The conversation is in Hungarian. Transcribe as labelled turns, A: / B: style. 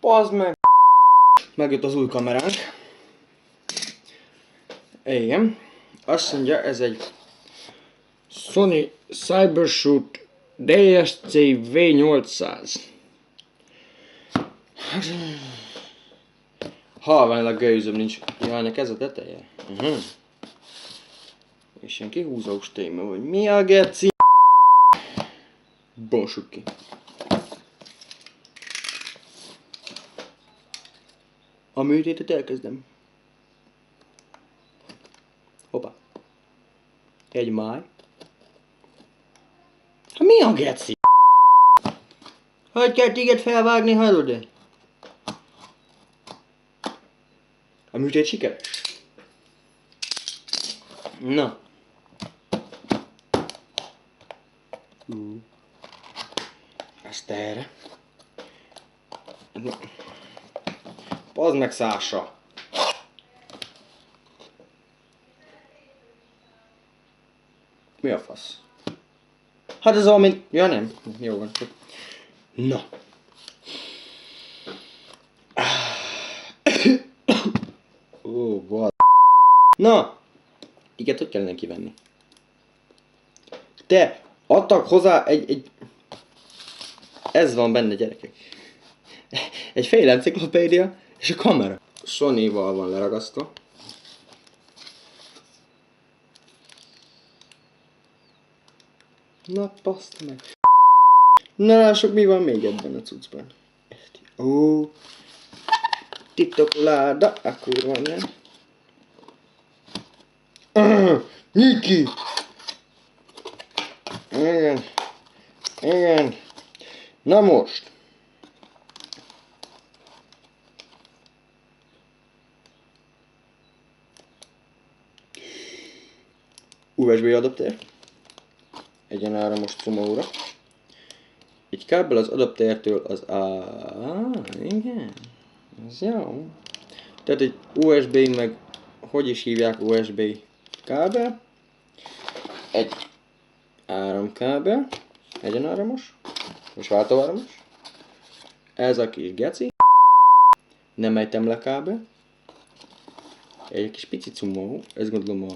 A: Pazd meg! Megjött az új kameránk. Igen. Azt mondja, ez egy Sony Cybershoot DSC V800. Halványlag gőzöm nincs. Jaj, ez a teteje? És ilyen kihúzós téma, hogy mi a geci? Bontsuk ki. A műtétet elkezdem. Hoppá. Egy máj. Ha mi a geci? Hogy kell téged felvágni, hallod-e? A műtét sikeres? Na. Ezt erre. Pazd meg, Szása! Mi a fasz? Hát ez valami... Ja nem. Jó van. Na. Ó, vad. Na! Iget hogy kellene kivenni? Te! Adtak hozzá egy... Ez van benne, gyerekek. Egy fél enciklopédia és a kamera. Sony-val van leragasztva. Na, baszd meg. Na, lássuk, mi van még ebben a cuccban. Ó. Titokláda, a kurva nem. Nyitj ki! Igen. Igen. Na most. USB adapter. Egyenáramos cumóra. Egy kábel az adaptertől az igen. Ez jó. Tehát egy USB meg hogy is hívják USB kábel. Egy áramkábel. Egyenáramos. Most váltóáramos. Ez a kis geci. Nem ejtem le kábel. Egy kis pici cumó. Ez gondolom a